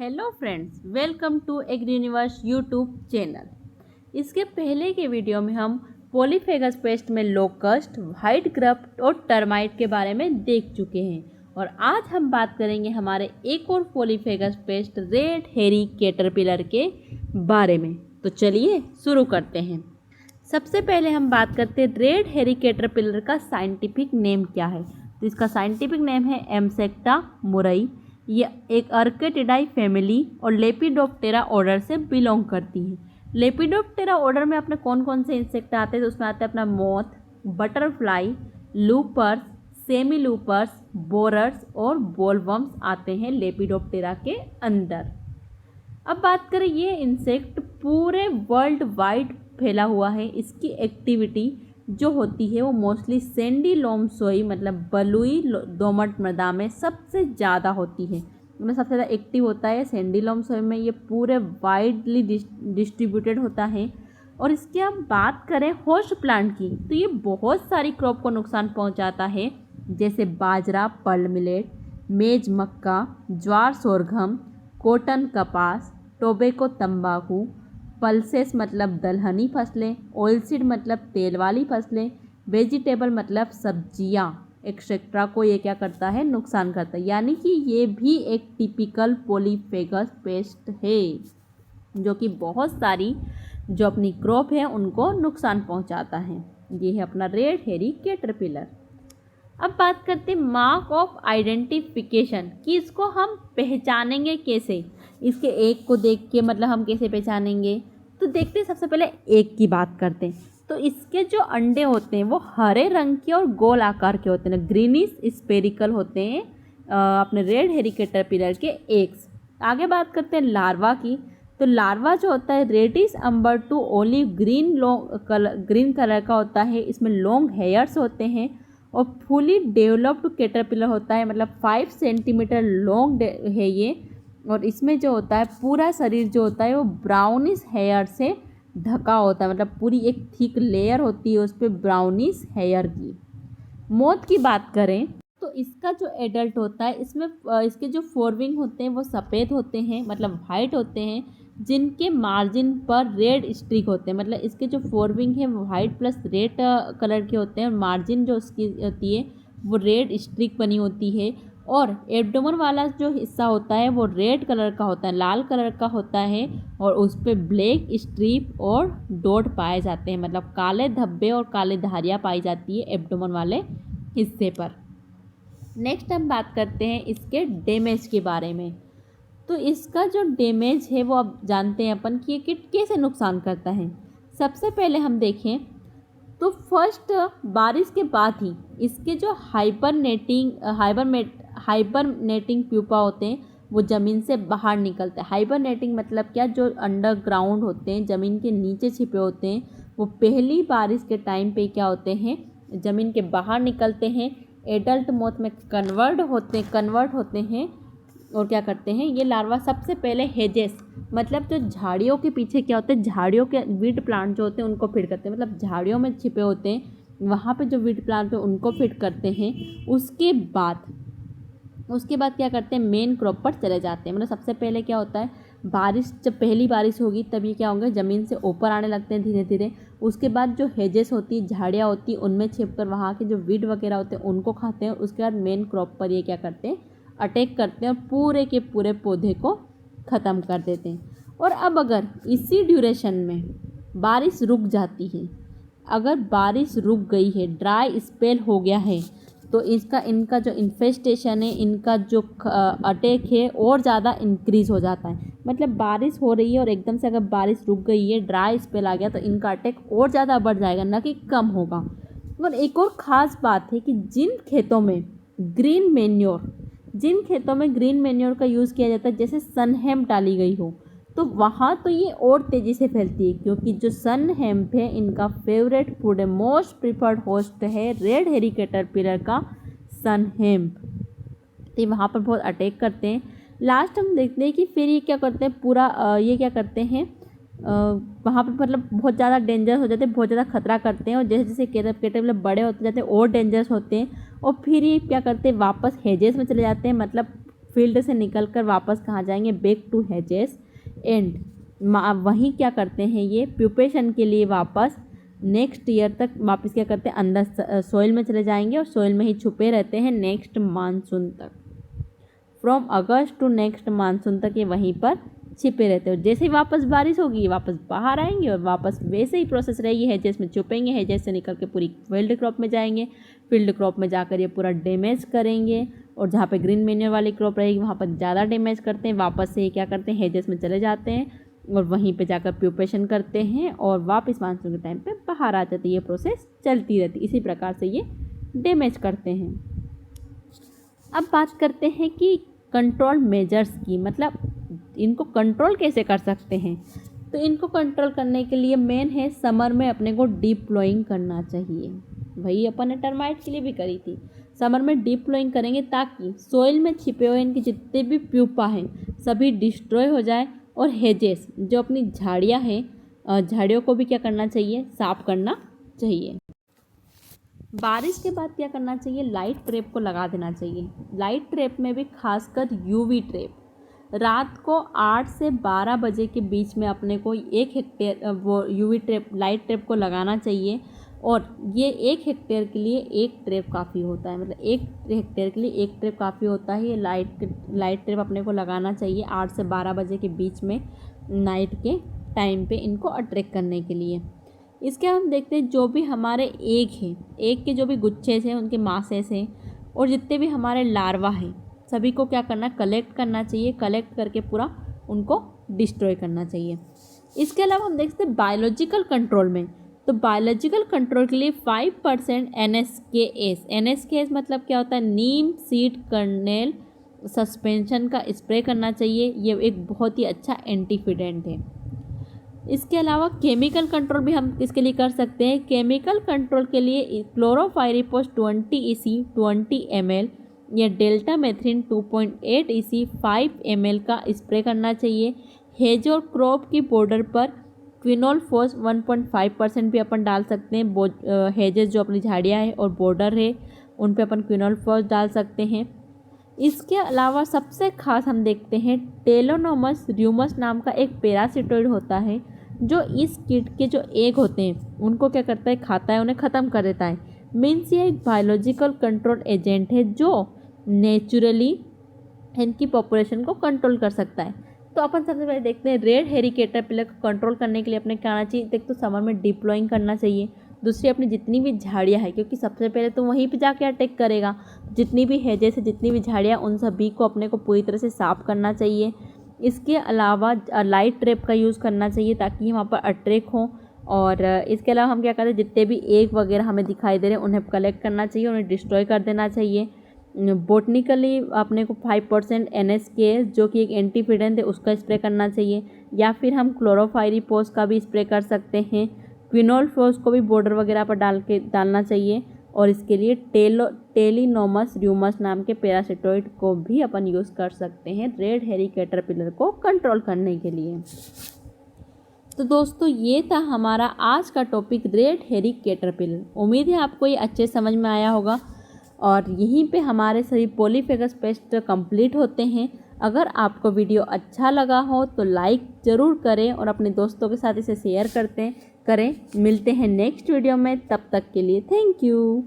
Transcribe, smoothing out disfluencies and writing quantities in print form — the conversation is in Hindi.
Hello friends, welcome to agri universe YouTube channel. इसके पहले के वीडियो में हम पॉलीफेगस पेस्ट में लोकस्ट, व्हाइट ग्रफ्ट और टर्माइट के बारे में देख चुके हैं और आज हम बात करेंगे हमारे एक और पॉलीफेगस पेस्ट रेड हेरी कैटरपिलर के बारे में। तो चलिए शुरू करते हैं। सबसे पहले हम बात करते हैं रेड हेरी कैटरपिलर का साइंटिफिक नेम क्या है। तो इसका साइंटिफिक नेम है एम्सेक्टा मुरई। ये एक अर्केटिडाई फैमिली और लेपिडोप्टेरा ऑर्डर से बिलोंग करती है। लेपिडोप्टेरा ऑर्डर में अपने कौन कौन से इंसेक्ट आते हैं, तो उसमें आते हैं अपना मोथ, बटरफ्लाई, लूपर्स, सेमी लूपर्स, बोरर्स और बोलवर्म्स आते हैं लेपिडोप्टेरा के अंदर। अब बात करें, ये इंसेक्ट पूरे वर्ल्ड वाइड फैला हुआ है। इसकी एक्टिविटी जो होती है वो मोस्टली सैंडी लोम सोई मतलब बलुई दोमट मृदा में सबसे ज़्यादा होती है। उनमें सबसे ज़्यादा एक्टिव होता है सैंडी लोम सोई में। ये पूरे वाइडली डिस्ट्रीब्यूटेड होता है। और इसकी हम बात करें होस्ट प्लांट की, तो ये बहुत सारी क्रॉप को नुकसान पहुंचाता है, जैसे बाजरा, पर्ल मिलेट, मेज मक्का, ज्वार सोरघम, कॉटन कपास, टोबैको तंबाकू, पल्सेस मतलब दलहनी फसलें, ऑयलसीड मतलब तेल वाली फसलें, वेजिटेबल मतलब सब्जियां एक्सेट्रा को ये क्या करता है, नुकसान करता है। यानी कि ये भी एक टिपिकल पॉलीफेगस पेस्ट है जो कि बहुत सारी जो अपनी क्रॉप है उनको नुकसान पहुंचाता है। ये है अपना रेड हेरी कैटरपिलर। अब बात करते हैं मार्क ऑफ आइडेंटिफिकेशन कि इसको हम पहचानेंगे कैसे। इसके एक को देख के मतलब हम कैसे पहचानेंगे, तो देखते हैं। सबसे पहले एक की बात करते हैं। तो इसके जो अंडे होते हैं वो हरे रंग के और गोल आकार के होते हैं, ग्रीनिश स्पेरिकल होते हैं अपने रेड हेरी कैटरपिलर के एग्स। आगे बात करते हैं लार्वा की। तो लार्वा जो होता है reddish amber to olive green colour का होता है। इसमें लॉन्ग हेयर्स होते हैं और फुली डेवलप्ड कैटरपिलर होता है, मतलब 5 सेंटीमीटर लॉन्ग है ये। और इसमें जो होता है पूरा शरीर जो होता है वो ब्राउनिश हेयर से ढका होता है, मतलब पूरी एक थिक लेयर होती है उस पर ब्राउनिश हेयर की। मोथ की बात करें तो इसका जो एडल्ट होता है इसमें इसके जो फोरविंग होते हैं वो सफ़ेद होते हैं, मतलब वाइट होते हैं, जिनके मार्जिन पर रेड स्ट्रिक होते हैं। मतलब इसके जो फोरविंग है वो वाइट प्लस रेड कलर के होते हैं और मार्जिन जो उसकी होती है वो रेड स्ट्रिक बनी होती है। और एब्डोमेन वाला जो हिस्सा होता है वो रेड कलर का होता है, लाल कलर का होता है और उस पर ब्लैक स्ट्रिप और डॉट पाए जाते हैं, मतलब काले धब्बे और काले धारियाँ पाई जाती है एब्डोमेन वाले हिस्से पर। नेक्स्ट हम बात करते हैं इसके डैमेज के बारे में। तो इसका जो डैमेज है वो अब जानते हैं अपन कि ये किट कैसे नुकसान करता है। सबसे पहले हम देखें तो फर्स्ट बारिश के बाद ही इसके जो हाइबरनेटिंग प्यूपा होते हैं वो ज़मीन से बाहर निकलते हैं। हाइबरनेटिंग मतलब क्या, जो अंडरग्राउंड होते हैं, ज़मीन के नीचे छिपे होते हैं, वो पहली बारिश के टाइम पे क्या होते हैं, ज़मीन के बाहर निकलते हैं, एडल्ट मोथ में कन्वर्ट होते हैं और क्या करते हैं, ये लार्वा सबसे पहले हेजेस मतलब जो झाड़ियों के पीछे क्या होते हैं, झाड़ियों के वीड प्लांट जो होते हैं उनको फीड करते हैं, मतलब झाड़ियों में छिपे होते हैं वहाँ पे जो वीड प्लांट है उनको फीड करते हैं। उसके बाद क्या करते हैं, मेन क्रॉप पर चले जाते हैं। मतलब सबसे पहले क्या होता है, बारिश जब पहली बारिश होगी तब ये क्या होंगे, ज़मीन से ऊपर आने लगते हैं धीरे धीरे। उसके बाद जो हेजेस होती है, झाड़ियाँ होती हैं, उनमें छिपकर वहाँ के जो वीड वगैरह होते हैं उनको खाते हैं। उसके बाद मेन क्रॉप पर ये क्या करते हैं, अटैक करते हैं और पूरे के पूरे पौधे को ख़त्म कर देते हैं। और अब अगर इसी ड्यूरेशन में बारिश रुक जाती है, अगर बारिश रुक गई है, ड्राई स्पेल हो गया है, तो इनका जो इन्फेस्टेशन है, इनका जो अटैक है और ज़्यादा इंक्रीज़ हो जाता है। मतलब बारिश हो रही है और एकदम से अगर बारिश रुक गई है, ड्राई स्पेल आ गया, तो इनका अटैक और ज़्यादा बढ़ जाएगा, ना कि कम होगा। और एक और ख़ास बात है कि जिन खेतों में ग्रीन मैन्योर का यूज़ किया जाता है, जैसे सनहेम्प डाली गई हो, तो वहाँ तो ये और तेज़ी से फैलती है, क्योंकि जो सनहेम्प है इनका फेवरेट फूड है, मोस्ट प्रिफर्ड होस्ट है रेड हेरी कैटरपिलर का सनहेम्प। तो वहाँ पर बहुत अटैक करते हैं। लास्ट हम देखते हैं कि फिर ये क्या करते हैं, ये क्या करते हैं, वहाँ पर मतलब बहुत ज़्यादा डेंजरस हो जाते हैं, बहुत ज़्यादा खतरा करते हैं। और जैसे जैसे कैटरपिलर बड़े होते जाते हैं और डेंजरस होते हैं। और फिर ये क्या करते हैं, वापस हेजेस में चले जाते हैं, मतलब फील्ड से निकलकर वापस कहाँ जाएंगे, बैक टू हेजेस, एंड वहीं क्या करते हैं ये प्यूपेशन के लिए वापस नेक्स्ट ईयर तक वापस क्या करते हैं, अंदर सोइल में चले जाएंगे और सोइल में ही छुपे रहते हैं नेक्स्ट मानसून तक। From August to next monsoon तक ये वहीं पर छिपे रहते हैं। जैसे ही वापस बारिश होगी वापस बाहर आएंगे और वापस वैसे ही प्रोसेस रहेगी, हेजेस में छुपेंगे, हेजेस से निकल के पूरी फील्ड क्रॉप में जाएंगे, फील्ड क्रॉप में जाकर ये पूरा डैमेज करेंगे और जहाँ पे ग्रीन मैन्योर वाली क्रॉप रहेगी वहाँ पर ज़्यादा डैमेज करते हैं। वापस से ये क्या करते हैं, हेजेस में चले जाते हैं और वहीं पे जाकर प्यूपेशन करते हैं और वापस मानसून के टाइम पे बाहर आ जाते हैं। ये प्रोसेस चलती रहती, इसी प्रकार से ये डैमेज करते हैं। अब बात करते हैं कि कंट्रोल मेजर्स की, मतलब इनको कंट्रोल कैसे कर सकते हैं। तो इनको कंट्रोल करने के लिए मेन है समर में अपने को डीप प्लोइंग करना चाहिए। वही अपन ने टर्माइट के लिए भी करी थी, समर में डीप प्लोइंग करेंगे ताकि सोइल में छिपे हुए इनके जितने भी प्यूपा हैं सभी डिस्ट्रॉय हो जाए और हेजेस जो अपनी झाड़ियाँ हैं झाड़ियों को भी क्या करना चाहिए, साफ करना चाहिए। बारिश के बाद क्या करना चाहिए, लाइट ट्रैप को लगा देना चाहिए। लाइट ट्रैप में भी खासकर यूवी ट्रैप रात को 8 से 12 बजे के बीच में अपने को 1 हेक्टेयर वो यूवी ट्रैप लाइट ट्रैप को लगाना चाहिए। और ये 1 हेक्टेयर के लिए 1 ट्रैप काफ़ी होता है, मतलब 1 हेक्टेयर के लिए 1 ट्रैप काफ़ी होता है। ये लाइट ट्रैप अपने को लगाना चाहिए 8 से 12 बजे के बीच में नाइट के टाइम पे इनको अट्रैक्ट करने के लिए। इसके हम देखते हैं जो भी हमारे एग हैं, एग के जो भी गुच्छे हैं उनके मासेस हैं और जितने भी हमारे लार्वा हैं सभी को क्या करना, कलेक्ट करना चाहिए। कलेक्ट करके पूरा उनको डिस्ट्रॉय करना चाहिए। इसके अलावा हम देखते हैं बायोलॉजिकल कंट्रोल में, तो बायोलॉजिकल कंट्रोल के लिए 5% NSKS मतलब क्या होता है, नीम सीड कर्नेल सस्पेंशन का स्प्रे करना चाहिए। ये एक बहुत ही अच्छा एंटीफिडेंट है। इसके अलावा केमिकल कंट्रोल भी हम इसके लिए कर सकते हैं। केमिकल कंट्रोल के लिए क्लोरोफाइरिपोस 20 EC 20 ml या डेल्टा मेथ्रिन 2.8 EC 5 ml का स्प्रे करना चाहिए। हेज और क्रॉप की बॉर्डर पर क्विनोलफॉस 1.5% भी अपन डाल सकते हैं। हेजेस जो अपनी झाड़ियाँ हैं और बॉर्डर है उन पे अपन क्विनोलफॉस डाल सकते हैं। इसके अलावा सबसे खास हम देखते हैं टेलोनोमस र्यूमस नाम का एक पैरासिटोइड होता है जो इस कीट के जो एग होते हैं उनको क्या करता है, खाता है, उन्हें ख़त्म कर देता है। मीन्स ये एक बायोलॉजिकल कंट्रोल एजेंट है जो नेचुरली इनकी पॉपुलेशन को कंट्रोल कर सकता है। तो अपन सबसे पहले देखते हैं रेड हेरी कैटरपिलर को कंट्रोल करने के लिए अपने क्या करना चाहिए। देख तो समर में डिप्लॉइंग करना चाहिए। दूसरी अपनी जितनी भी झाड़ियाँ हैं, क्योंकि सबसे पहले तो वहीं पे जाके अटैक करेगा, जितनी भी है जैसे जितनी भी झाड़ियाँ उन सभी को अपने को पूरी तरह से साफ़ करना चाहिए। इसके अलावा लाइट ट्रैप का यूज़ करना चाहिए ताकि वहाँ पर अट्रैक्ट हों। और इसके अलावा हम क्या करते हैं, जितने भी एग वगैरह हमें दिखाई दे रहे हैं उन्हें कलेक्ट करना चाहिए, उन्हें डिस्ट्रॉय कर देना चाहिए। बोटनिकली अपने को 5% NSKS जो कि एक एंटीफिडेंट है उसका स्प्रे करना चाहिए, या फिर हम क्लोरोफाइरिपोस का भी स्प्रे कर सकते हैं। क्विनोलफॉस को भी बॉर्डर वगैरह पर डालना चाहिए। और इसके लिए टेलिनोमस र्यूमस नाम के पैरासिटोइड को भी अपन यूज़ कर सकते हैं रेड हेरी कैटरपिलर को कंट्रोल करने के लिए। तो दोस्तों ये था हमारा आज का टॉपिक रेड हेरी कैटरपिलर। उम्मीद है आपको ये अच्छे समझ में आया होगा और यहीं पे हमारे सभी पॉलीफेगस पेस्ट कंप्लीट होते हैं। अगर आपको वीडियो अच्छा लगा हो तो लाइक ज़रूर करें और अपने दोस्तों के साथ इसे शेयर करें। मिलते हैं नेक्स्ट वीडियो में, तब तक के लिए थैंक यू।